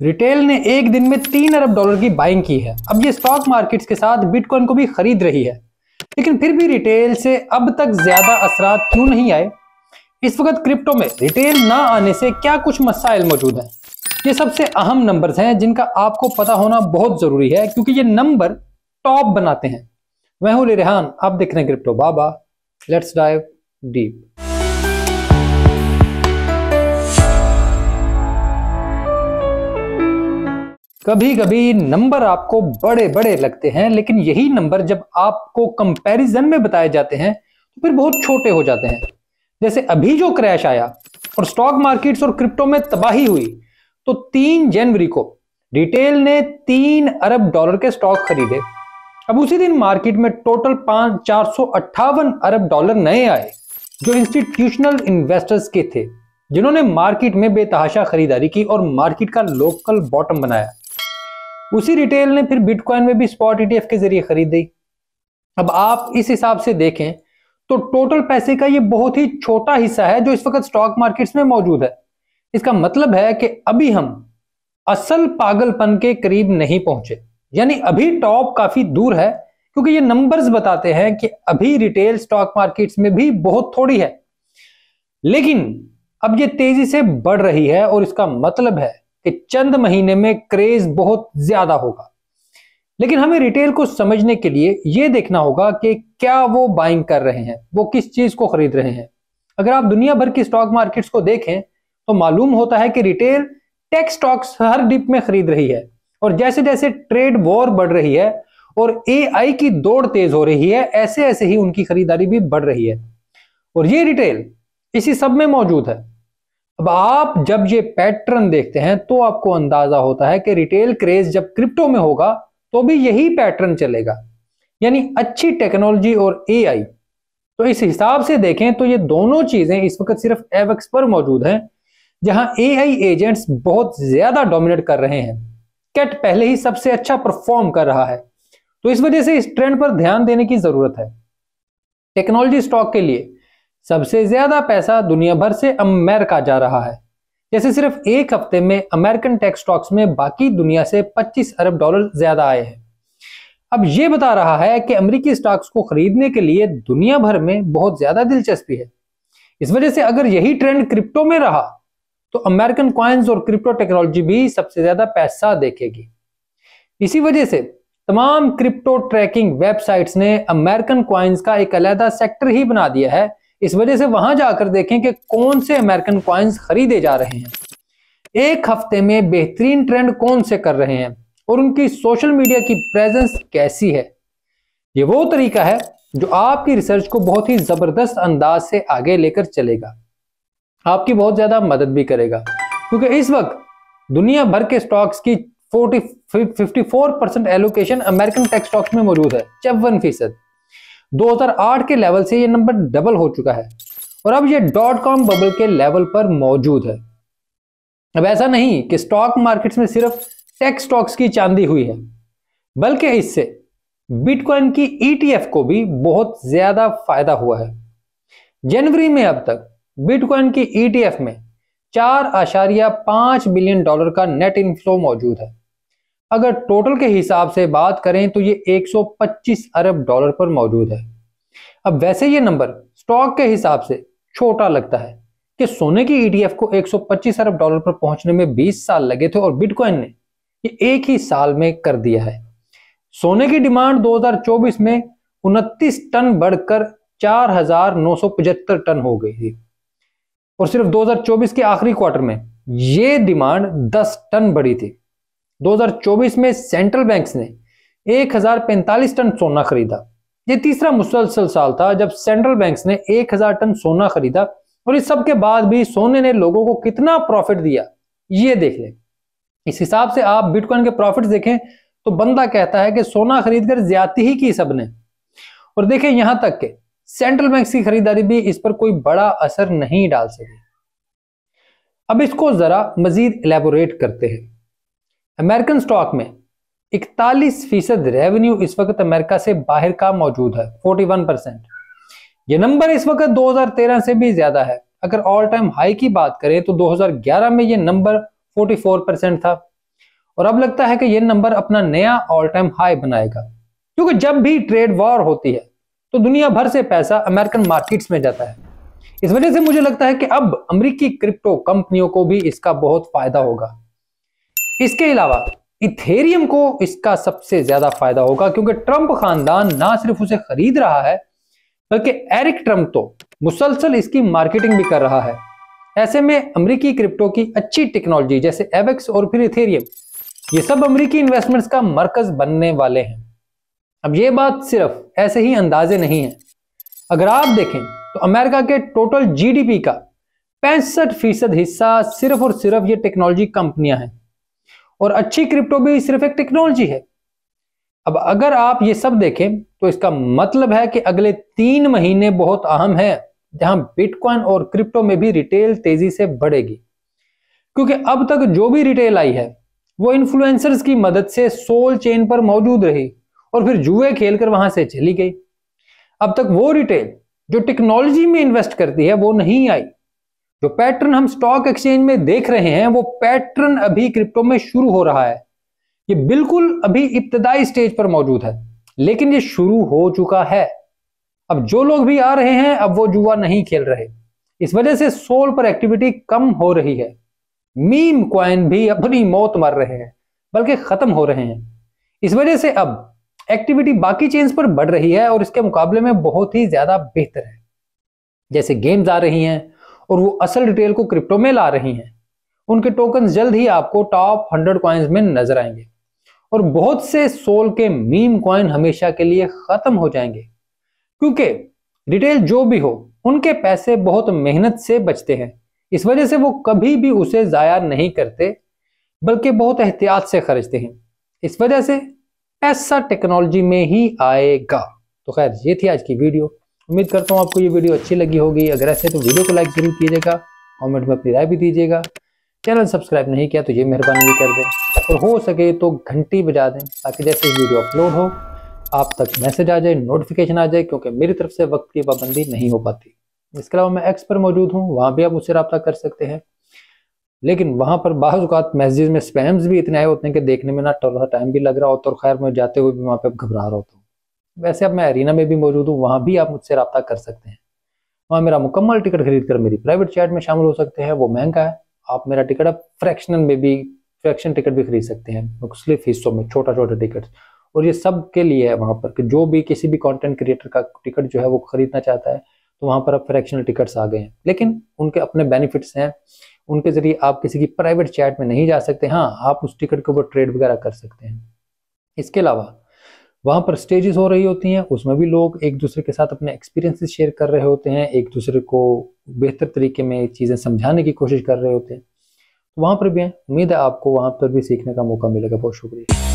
Retail ने एक दिन में 3 अरब डॉलर की बाइंग की है। अब ये स्टॉक मार्केट्स के साथ बिटकॉइन को भी खरीद रही है, लेकिन फिर भी रिटेल से अब तक ज्यादा असरात क्यों नहीं आए? इस वक्त क्रिप्टो में रिटेल ना आने से क्या कुछ मसाइल मौजूद हैं? ये सबसे अहम नंबर्स हैं जिनका आपको पता होना बहुत जरूरी है, क्योंकि ये नंबर टॉप बनाते हैं। मैं हूं रेहान, आप देख रहे हैं crypto Baba. Let's dive deep. कभी कभी नंबर आपको बड़े बड़े लगते हैं, लेकिन यही नंबर जब आपको कंपैरिजन में बताए जाते हैं तो फिर बहुत छोटे हो जाते हैं। जैसे अभी जो क्रैश आया और स्टॉक मार्केट्स और क्रिप्टो में तबाही हुई, तो 3 जनवरी को रिटेल ने 3 अरब डॉलर के स्टॉक खरीदे। अब उसी दिन मार्केट में टोटल 458 अरब डॉलर नए आए, जो इंस्टीट्यूशनल इन्वेस्टर्स के थे, जिन्होंने मार्केट में बेतहाशा खरीदारी की और मार्केट का लोकल बॉटम बनाया। उसी रिटेल ने फिर बिटकॉइन में भी स्पॉट ETF के जरिए खरीदी। अब आप इस हिसाब से देखें तो टोटल पैसे का ये बहुत ही छोटा हिस्सा है जो इस वक्त स्टॉक मार्केट्स में मौजूद है। इसका मतलब है कि अभी हम असल पागलपन के करीब नहीं पहुंचे, यानी अभी टॉप काफी दूर है, क्योंकि ये नंबर्स बताते हैं कि अभी रिटेल स्टॉक मार्केट्स में भी बहुत थोड़ी है, लेकिन अब ये तेजी से बढ़ रही है और इसका मतलब है कि चंद महीने में क्रेज बहुत ज्यादा होगा। लेकिन हमें रिटेल को समझने के लिए यह देखना होगा कि क्या वो बाइंग कर रहे हैं, वो किस चीज को खरीद रहे हैं। अगर आप दुनिया भर की स्टॉक मार्केट्स को देखें तो मालूम होता है कि रिटेल टेक स्टॉक्स हर डिप में खरीद रही है, और जैसे जैसे ट्रेड वॉर बढ़ रही है और AI की दौड़ तेज हो रही है, ऐसे ऐसे ही उनकी खरीदारी भी बढ़ रही है, और ये रिटेल इसी सब में मौजूद है। अब आप जब ये पैटर्न देखते हैं तो आपको अंदाजा होता है कि रिटेल क्रेज जब क्रिप्टो में होगा तो भी यही पैटर्न चलेगा, यानी अच्छी टेक्नोलॉजी और AI। तो इस हिसाब से देखें तो ये दोनों चीजें इस वक्त सिर्फ एवेक्स पर मौजूद हैं, जहां AI एजेंट्स बहुत ज्यादा डोमिनेट कर रहे हैं। कैट पहले ही सबसे अच्छा परफॉर्म कर रहा है, तो इस वजह से इस ट्रेंड पर ध्यान देने की जरूरत है। टेक्नोलॉजी स्टॉक के लिए सबसे ज्यादा पैसा दुनिया भर से अमेरिका जा रहा है। जैसे सिर्फ एक हफ्ते में अमेरिकन टेक स्टॉक्स में बाकी दुनिया से 25 अरब डॉलर ज्यादा आए हैं। अब यह बता रहा है कि अमेरिकी स्टॉक्स को खरीदने के लिए दुनिया भर में बहुत ज्यादा दिलचस्पी है। इस वजह से अगर यही ट्रेंड क्रिप्टो में रहा तो अमेरिकन कॉइन्स और क्रिप्टो टेक्नोलॉजी भी सबसे ज्यादा पैसा देखेगी। इसी वजह से तमाम क्रिप्टो ट्रैकिंग वेबसाइट्स ने अमेरिकन कॉइन्स का एक अलग सेक्टर ही बना दिया है। इस वजह से वहां जाकर देखें कि कौन से अमेरिकन कॉइन्स खरीदे जा रहे हैं, एक हफ्ते में बेहतरीन ट्रेंड कौन से कर रहे हैं, और उनकी सोशल मीडिया की प्रेजेंस कैसी है। ये वो तरीका है जो आपकी रिसर्च को बहुत ही जबरदस्त अंदाज से आगे लेकर चलेगा, आपकी बहुत ज्यादा मदद भी करेगा। क्योंकि इस वक्त दुनिया भर के स्टॉक्स की 54% एलोकेशन अमेरिकन टेक स्टॉक्स में मौजूद है, 54%। 2008 के लेवल से ये नंबर डबल हो चुका है, और अब ये .com बबल के लेवल पर मौजूद है। अब ऐसा नहीं कि स्टॉक मार्केट्स में सिर्फ टेक स्टॉक्स की चांदी हुई है, बल्कि इससे बिटकॉइन की ETF को भी बहुत ज्यादा फायदा हुआ है। जनवरी में अब तक बिटकॉइन की ETF में 4.5 बिलियन डॉलर का नेट इनफ्लो मौजूद है। अगर टोटल के हिसाब से बात करें तो ये 125 अरब डॉलर पर मौजूद है। अब वैसे ये नंबर स्टॉक के हिसाब से छोटा लगता है कि सोने की ETF को 125 अरब डॉलर पर पहुंचने में 20 साल लगे थे, और बिटकॉइन ने ये एक ही साल में कर दिया है। सोने की डिमांड 2024 में 29 टन बढ़कर 4,975 टन हो गई थी, और सिर्फ 2024 के आखिरी क्वार्टर में ये डिमांड 10 टन बढ़ी थी। 2024 में सेंट्रल बैंक्स ने 1045 टन सोना खरीदा। ये तीसरा मुसलसल साल था जब सेंट्रल बैंक्स ने 1000 टन सोना खरीदा, और इस सब के बाद भी सोने ने लोगों को कितना प्रॉफिट दिया ये देख लें। इस हिसाब से आप बिटकॉइन के प्रॉफिट देखें तो बंदा कहता है कि सोना खरीदकर ज्यादती ही की सबने। और देखें यहां तक कि सेंट्रल बैंक्स की खरीदारी भी इस पर कोई बड़ा असर नहीं डाल सकी। अब इसको जरा मजीद इलेबोरेट करते हैं। अमेरिकन स्टॉक में 41% रेवेन्यू इस वक्त अमेरिका से बाहर का मौजूद है, 41%। ये नंबर इस वक्त 2013 से भी ज्यादा है। अगर ऑल टाइम हाई की बात करें तो 2011 में ये नंबर 44% था। और अब लगता है कि यह नंबर अपना नया ऑल टाइम हाई बनाएगा, क्योंकि जब भी ट्रेड वॉर होती है तो दुनिया भर से पैसा अमेरिकन मार्केट्स में जाता है। इस वजह से मुझे लगता है कि अब अमेरिकी क्रिप्टो कंपनियों को भी इसका बहुत फायदा होगा। इसके अलावा इथेरियम को इसका सबसे ज्यादा फायदा होगा, क्योंकि ट्रंप खानदान ना सिर्फ उसे खरीद रहा है बल्कि एरिक ट्रंप तो मुसलसल इसकी मार्केटिंग भी कर रहा है। ऐसे में अमेरिकी क्रिप्टो की अच्छी टेक्नोलॉजी जैसे एवेक्स और फिर इथेरियम, ये सब अमेरिकी इन्वेस्टमेंट्स का मरकज बनने वाले हैं। अब ये बात सिर्फ ऐसे ही अंदाजे नहीं है। अगर आप देखें तो अमेरिका के टोटल जीडीपी का 65% हिस्सा सिर्फ और सिर्फ ये टेक्नोलॉजी कंपनियां हैं, और अच्छी क्रिप्टो भी सिर्फ एक टेक्नोलॉजी है। अब अगर आप ये सब देखें तो इसका मतलब है कि अगले 3 महीने बहुत अहम है, जहां बिटकॉइन और क्रिप्टो में भी रिटेल तेजी से बढ़ेगी, क्योंकि अब तक जो भी रिटेल आई है वो इन्फ्लुएंसर्स की मदद से सोल चेन पर मौजूद रही और फिर जुए खेलकर वहां से चली गई। अब तक वो रिटेल जो टेक्नोलॉजी में इन्वेस्ट करती है वो नहीं आई। जो पैटर्न हम स्टॉक एक्सचेंज में देख रहे हैं वो पैटर्न अभी क्रिप्टो में शुरू हो रहा है। ये बिल्कुल अभी इब्तदाई स्टेज पर मौजूद है, लेकिन ये शुरू हो चुका है। अब जो लोग भी आ रहे हैं अब वो जुआ नहीं खेल रहे। इस वजह से सोल पर एक्टिविटी कम हो रही है। मीम कॉइन भी अपनी मौत मर रहे हैं, बल्कि खत्म हो रहे हैं। इस वजह से अब एक्टिविटी बाकी चेन्स पर बढ़ रही है और इसके मुकाबले में बहुत ही ज्यादा बेहतर है। जैसे गेम्स आ रही हैं और वो असल रिटेल को क्रिप्टो में ला रही हैं। उनके टोकन जल्द ही आपको टॉप 100 कॉइन्स में नजर आएंगे, और बहुत से सोल के मीम कॉइन हमेशा के लिए खत्म हो जाएंगे, क्योंकि रिटेल जो भी हो उनके पैसे बहुत मेहनत से बचते हैं। इस वजह से वो कभी भी उसे जाया नहीं करते, बल्कि बहुत एहतियात से खर्चते हैं। इस वजह से पैसा टेक्नोलॉजी में ही आएगा। तो खैर, ये थी आज की वीडियो। उम्मीद करता हूँ आपको ये वीडियो अच्छी लगी होगी। अगर ऐसे तो वीडियो को लाइक जरूर कीजिएगा, कमेंट में अपनी राय भी दीजिएगा। चैनल सब्सक्राइब नहीं किया तो ये मेहरबानी भी कर दें, और हो सके तो घंटी बजा दें, ताकि जैसे वीडियो अपलोड हो आप तक मैसेज आ जाए, नोटिफिकेशन आ जाए, क्योंकि मेरी तरफ से वक्त की पाबंदी नहीं हो पाती। इसके अलावा मैं एक्स पर मौजूद हूँ, वहाँ भी आप मुझसे रब्ता कर सकते हैं, लेकिन वहाँ पर बाज़ औक़ात मैसेजेस में स्पैम्स भी इतने आए होते हैं कि देखने में ना थोड़ा टाइम भी लग रहा होता है, और खैर मैं जाते हुए भी वहाँ पर घबरा रहा होता हूँ। वैसे अब मैं एरिना में भी मौजूद हूँ, वहाँ भी आप मुझसे रब्ता कर सकते हैं। वहाँ मेरा मुकम्मल टिकट खरीद कर मेरी प्राइवेट चैट में शामिल हो सकते हैं। वो महंगा है, आप मेरा टिकट अब फ्रैक्शन टिकट भी खरीद सकते हैं, मुख्तलिफ हिस्सों में छोटा टिकट। और ये सब के लिए है वहाँ पर कि जो भी किसी भी कंटेंट क्रिएटर का टिकट जो है वो खरीदना चाहता है, तो वहाँ पर अब फ्रैक्शनल टिकट्स आ गए हैं, लेकिन उनके अपने बेनिफिट्स हैं। उनके जरिए आप किसी की प्राइवेट चैट में नहीं जा सकते। हाँ, आप उस टिकट के ऊपर ट्रेड वगैरह कर सकते हैं। इसके अलावा वहाँ पर स्टेजेस हो रही होती हैं, उसमें भी लोग एक दूसरे के साथ अपने एक्सपीरियंसेस शेयर कर रहे होते हैं, एक दूसरे को बेहतर तरीके में चीज़ें समझाने की कोशिश कर रहे होते हैं। तो वहाँ पर भी हैं। उम्मीद है आपको वहाँ पर भी सीखने का मौका मिलेगा। बहुत शुक्रिया।